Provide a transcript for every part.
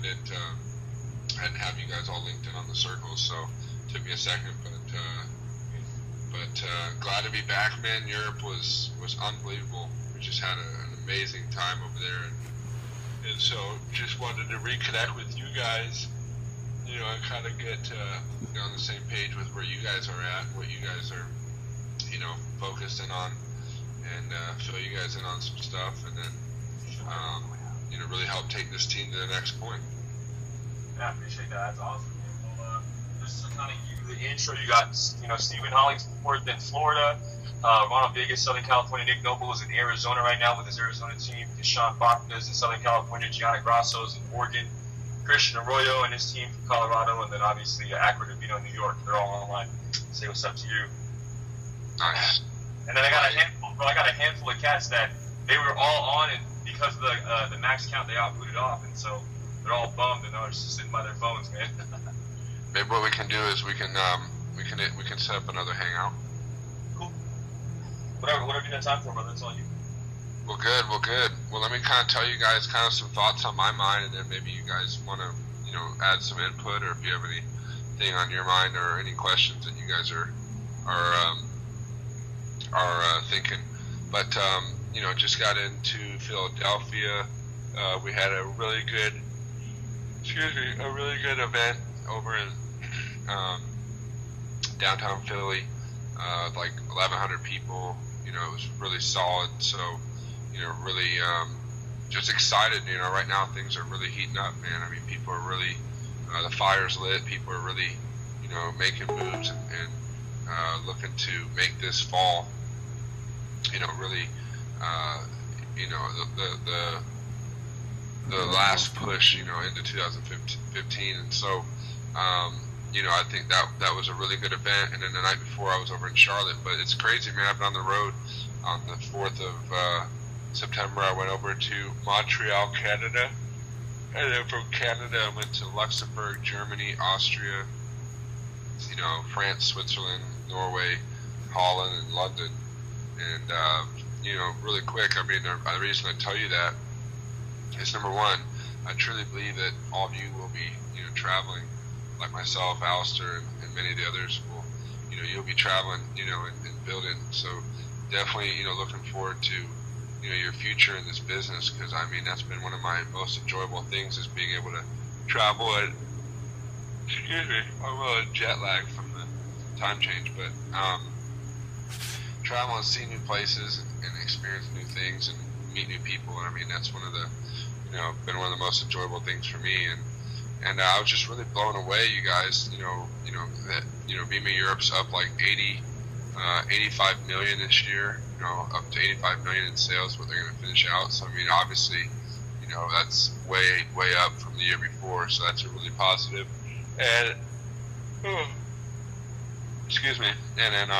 I didn't have you guys all linked in on the circles, so it took me a second, but glad to be back, man. Europe was unbelievable. We just had an amazing time over there, and so just wanted to reconnect with you guys, and kind of get on the same page with where you guys are at, what you guys are, focusing on, and fill you guys in on some stuff, and then, really help take this team to the next point. Yeah, I appreciate that. That's awesome. Well, just to kind of give you the intro, you got, Stephen Hollingsworth in Florida, Ronald Vegas, Southern California, Nick Noble is in Arizona right now with his Arizona team, Deshaun Bachman is in Southern California, Gianna Grasso is in Oregon, Christian Arroyo and his team from Colorado, and then obviously Akron Rubino, New York. They're all online. Say what's up to you. Nice. And then I got a handful of cats that they were all on, and because of the max count, they all booted off, and so they're all bummed and they're just sitting by their phones, man. Maybe what we can do is we can set up another hangout. Cool. Whatever you got time for, brother. That's all you. Well, good. Well, let me kind of tell you guys kind of some thoughts on my mind, and then maybe you guys want to, add some input, or if you have anything on your mind or any questions that you guys are thinking. But just got into Philadelphia. We had a really good event over in downtown Philly. Like 1,100 people. It was really solid. So, really just excited. Right now things are really heating up, man. I mean, people are really the fire's lit. People are really, making moves and looking to make this fall. Really, the last push, into 2015, and so, I think that was a really good event. And then the night before, I was over in Charlotte. But it's crazy, man. I've been on the road. On the 4th of September, I went over to Montreal, Canada, and then from Canada, I went to Luxembourg, Germany, Austria, France, Switzerland, Norway, Holland, and London. And really quick, I mean, the reason I tell you that is, number one, I truly believe that all of you will be, traveling, like myself, Alistair, and many of the others will, you'll be traveling, and building. So definitely, looking forward to, your future in this business, because, I mean, that's been one of my most enjoyable things, is being able to travel and, I'm a little jet lag from the time change, but, travel and see new places and experience new things and meet new people. And I mean, that's one of the, been one of the most enjoyable things for me. And I was just really blown away, you guys, that, Vemma Europe's up like 85 million this year, up to 85 million in sales, what they're going to finish out. So, I mean, obviously, that's way up from the year before. So that's a really positive. And, excuse me. And then,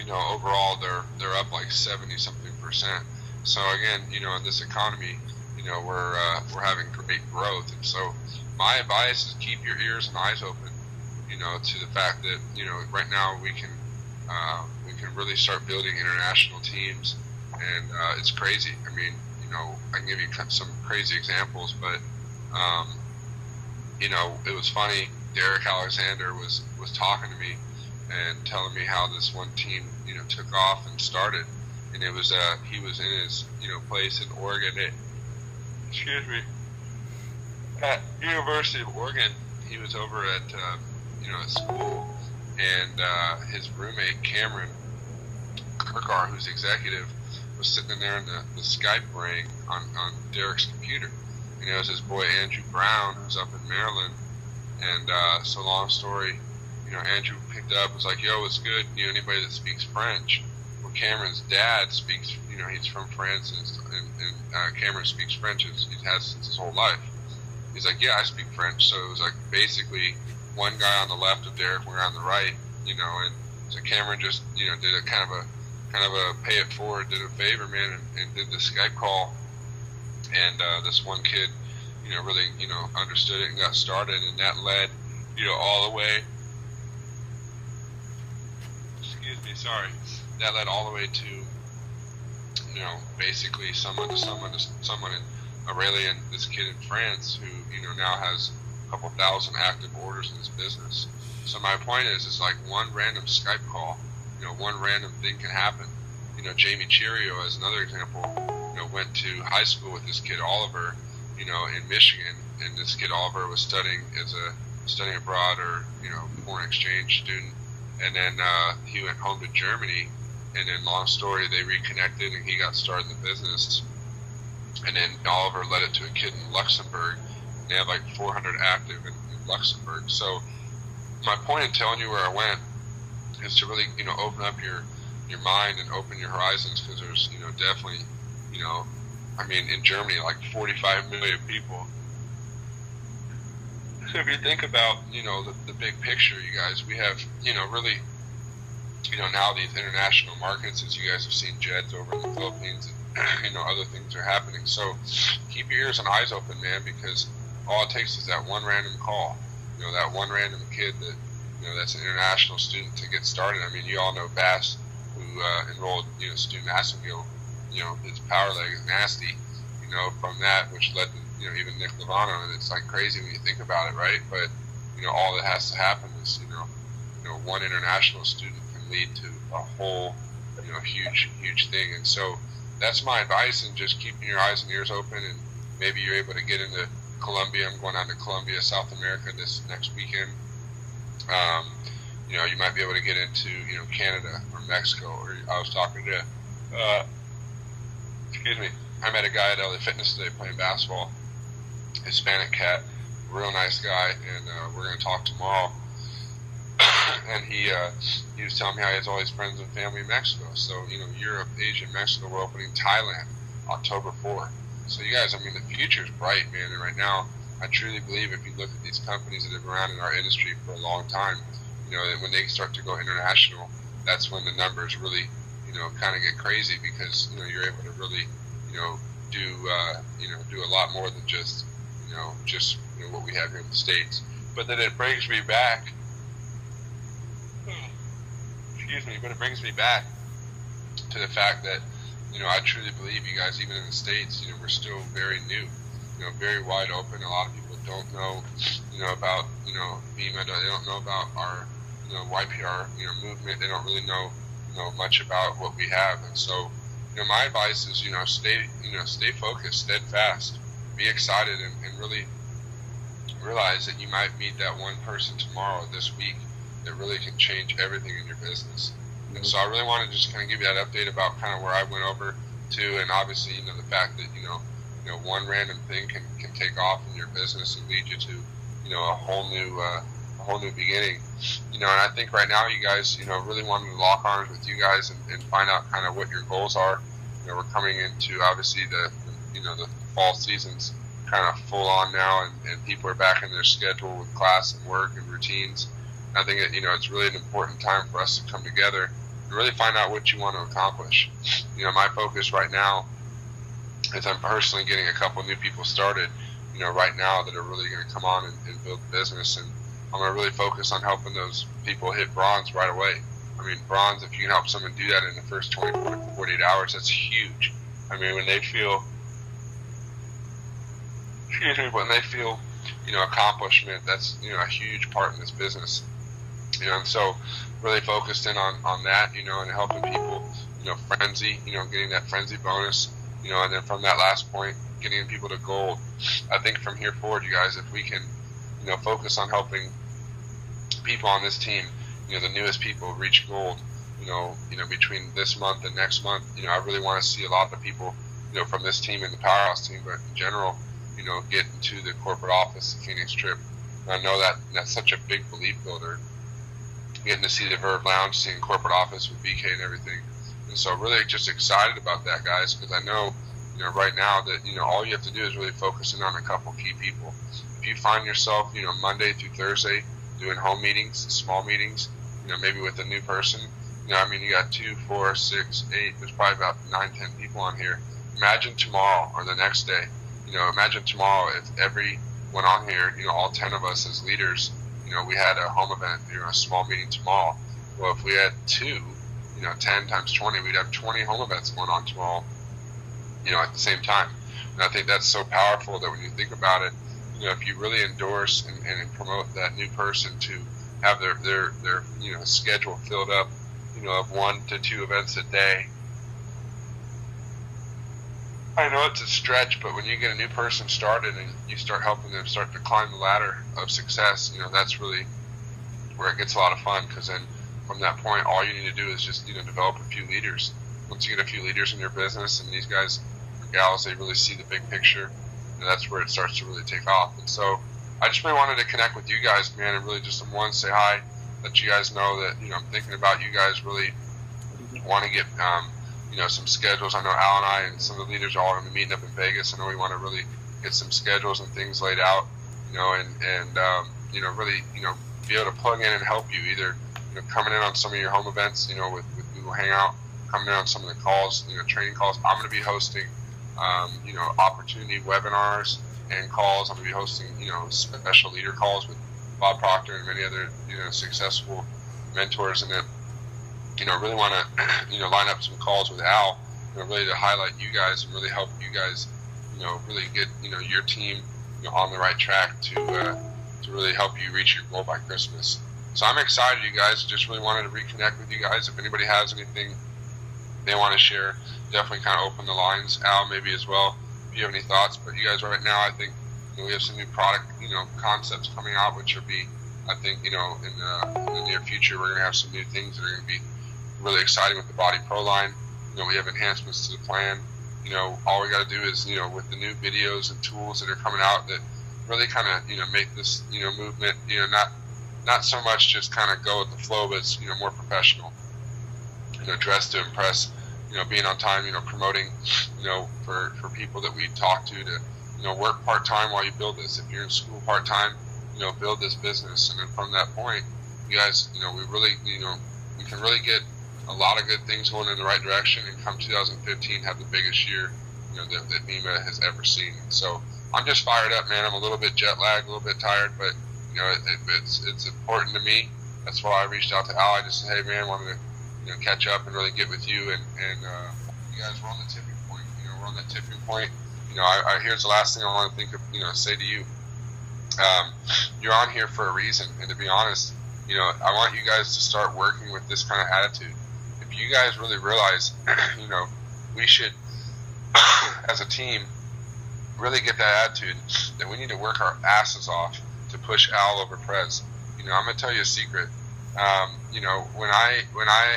overall they're up like 70-something%. So again, in this economy, we're having great growth. And so my advice is keep your ears and eyes open, to the fact that, right now we can really start building international teams. And it's crazy. I mean, I can give you some crazy examples, but it was funny. Derek Alexander was talking to me and telling me how this one team, took off and started, and it was he was in his place in Oregon at University of Oregon. He was over at at school, and his roommate Cameron Kirkar, who's executive, was sitting in there in the Skype ring on Derek's computer, and it was his boy Andrew Brown, who's up in Maryland. And so long story, Andrew picked up, was like, yo, what's good? Anybody that speaks French? Well, Cameron's dad speaks, he's from France, and Cameron speaks French, he has since his whole life. He's like, yeah, I speak French. So it was like basically one guy on the left of Derek, one guy on the right, and so Cameron just, did a kind of a pay it forward, did a favor, man, and did the Skype call. And this one kid, really, understood it and got started, and that led, all the way, that led all the way to, basically someone to someone to someone, and Aurelien, this kid in France who, now has a couple thousand active orders in his business. So my point is like one random Skype call, one random thing can happen. Jamie Cheerio, as another example, went to high school with this kid Oliver, in Michigan, and this kid Oliver was studying abroad or foreign exchange student, and then he went home to Germany, and then long story, they reconnected and he got started in the business, and then Oliver led it to a kid in Luxembourg. They have like 400 active in Luxembourg. So my point in telling you where I went is to really open up your mind and open your horizons, because there's definitely in Germany like 45 million people. So if you think about the big picture, you guys, we have really now these international markets, as you guys have seen JEDs over in the Philippines, and other things are happening. So keep your ears and eyes open, man, because all it takes is that one random call, that one random kid that that's an international student to get started. I mean, you all know Bass, who enrolled Stu Massengill, his power leg is nasty, from that, which led to even Nick Lovano, and it's like crazy when you think about it, right? But all that has to happen is one international student can lead to a whole huge thing. And so that's my advice, and just keeping your eyes and ears open, and maybe you're able to get into Colombia. I'm going down to Colombia, South America this next weekend. You might be able to get into Canada or Mexico. Or I was talking to I met a guy at LA Fitness today playing basketball, Hispanic cat, real nice guy, and we're going to talk tomorrow. And he was telling me how he has all his friends and family in Mexico. So Europe, Asia, Mexico. We're opening Thailand October 4th. So you guys, the future is bright, man. And right now, I truly believe if you look at these companies that have been around in our industry for a long time, that when they start to go international, that's when the numbers really, kind of get crazy, because you're able to really, do a lot more than just what we have here in the States. But then it brings me back. But it brings me back to the fact that I truly believe, you guys, even in the States, we're still very new, very wide open. A lot of people don't know, about BEMA. They don't know about our YPR movement. They don't really know much about what we have. And so my advice is stay focused, steadfast, be excited, and really realize that you might meet that one person tomorrow, this week, that really can change everything in your business. And so I really want to just kind of give you that update about kind of where I went over to, and obviously the fact that one random thing can take off in your business and lead you to a whole new beginning. And I think right now, you guys, really wanting to lock arms with you guys and find out kind of what your goals are. We're coming into obviously the fall season's kind of full on now, and people are back in their schedule with class and work and routines. I think it's really an important time for us to come together and really find out what you want to accomplish. My focus right now is I'm personally getting a couple new people started, right now, that are really going to come on and build the business. And I'm going to really focus on helping those people hit bronze right away. Bronze, if you can help someone do that in the first 24 to 48 hours, that's huge. When they feel, accomplishment, that's, a huge part in this business. And so really focused in on that, and helping people, frenzy, getting that frenzy bonus, and then from that last point, getting people to gold. I think from here forward, you guys, if we can, focus on helping people on this team, the newest people reach gold, between this month and next month, I really want to see a lot of people, from this team and the Powerhouse team, but in general, get into the corporate office, the Phoenix trip. And I know that's such a big belief builder, getting to see the Verve Lounge, seeing corporate office with BK and everything. And so really just excited about that, guys, because I know, right now that, all you have to do is really focus in on a couple key people. If you find yourself, Monday through Thursday doing home meetings, small meetings, maybe with a new person, you got 2, 4, 6, 8, there's probably about 9, 10 people on here. Imagine tomorrow or the next day, imagine tomorrow if everyone on here, all 10 of us as leaders, we had a home event, a small meeting tomorrow. Well, if we had 2, 10 times 20, we'd have 20 home events going on tomorrow, at the same time. And I think that's so powerful that when you think about it, you know, if you really endorse and promote that new person to have their you know, schedule filled up, you know, of 1 to 2 events a day. I know it's a stretch, but when you get a new person started and you start helping them start to climb the ladder of success, you know, that's really where it gets a lot of fun, because then from that point, all you need to do is just, you know, develop a few leaders. Once you get a few leaders in your business, and these guys or gals, they really see the big picture, and that's where it starts to really take off. And so I just really wanted to connect with you guys, man, and really just say hi, let you guys know that, you know, I'm thinking about you guys, really want to get, you know, some schedules. I know Al and I and some of the leaders are all going to be meeting up in Vegas. I know we want to really get some schedules and things laid out, you know, and you know, really, you know, be able to plug in and help you, either, you know, coming in on some of your home events, you know, with Google Hangout, coming in on some of the calls, you know, training calls. I'm going to be hosting, you know, opportunity webinars and calls. I'm going to be hosting, you know, special leader calls with Bob Proctor and many other, you know, successful mentors, and then, you know, really want to, you know, line up some calls with Al, you know, really to highlight you guys and really help you guys, you know, really get, you know, your team, you know, on the right track to really help you reach your goal by Christmas. So I'm excited, you guys. Just really wanted to reconnect with you guys. If anybody has anything they want to share, definitely kind of open the lines. Al, maybe as well, if you have any thoughts. But you guys, right now, I think, you know, we have some new product, you know, concepts coming out, which will be, I think, you know, in the near future, we're going to have some new things that are going to be really exciting with the Body Pro line. You know, we have enhancements to the plan. You know, all we got to do is, you know, with the new videos and tools that are coming out, that really kind of, you know, make this, you know, movement, you know, not so much just kind of go with the flow, but it's, you know, more professional, you know, dressed to impress, you know, being on time, you know, promoting, you know, for people that we talk to, you know, work part-time while you build this. If you're in school part-time, you know, build this business. And then from that point, you guys, you know, we really, you know, we can really get a lot of good things going in the right direction, and come 2015 have the biggest year, you know, that MEMA has ever seen. So I'm just fired up, man. I'm a little bit jet lagged, a little bit tired, but, you know, it's important to me. That's why I reached out to Al. I just said, hey, man, wanted to, you know, catch up and really get with you, and you guys were on the tipping point. You know, we're on that tipping point. You know, here's the last thing I want to think of, you know, say to you. You're on here for a reason, and to be honest, you know, I want you guys to start working with this kind of attitude. If you guys really realize, you know, we should, as a team, really get that attitude that we need to work our asses off to push Al over Prez. You know, I'm gonna tell you a secret. You know, when I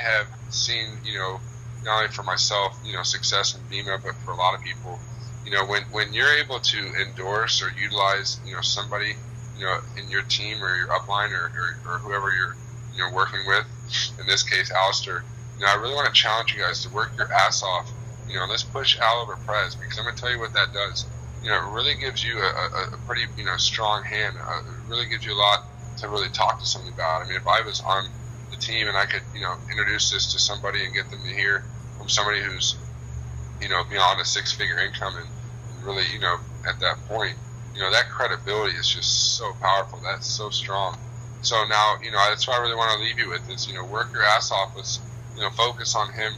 have seen, you know, not only for myself, you know, success in MEMA, but for a lot of people, you know, when you're able to endorse or utilize, you know, somebody, you know, in your team or your upline or whoever you're, you know, working with, in this case, Alistair, you know, I really want to challenge you guys to work your ass off. You know, let's push Al over Prez, because I'm gonna tell you what that does. You know, it really gives you a pretty, you know, strong hand. It really gives you a lot to really talk to somebody about. I mean, if I was on the team and I could, you know, introduce this to somebody and get them to hear from somebody who's, you know, beyond a 6-figure income and really, you know, at that point, you know, that credibility is just so powerful. That's so strong. So now, you know, that's what I really want to leave you with is, you know, work your ass off. Let's, you know, focus on him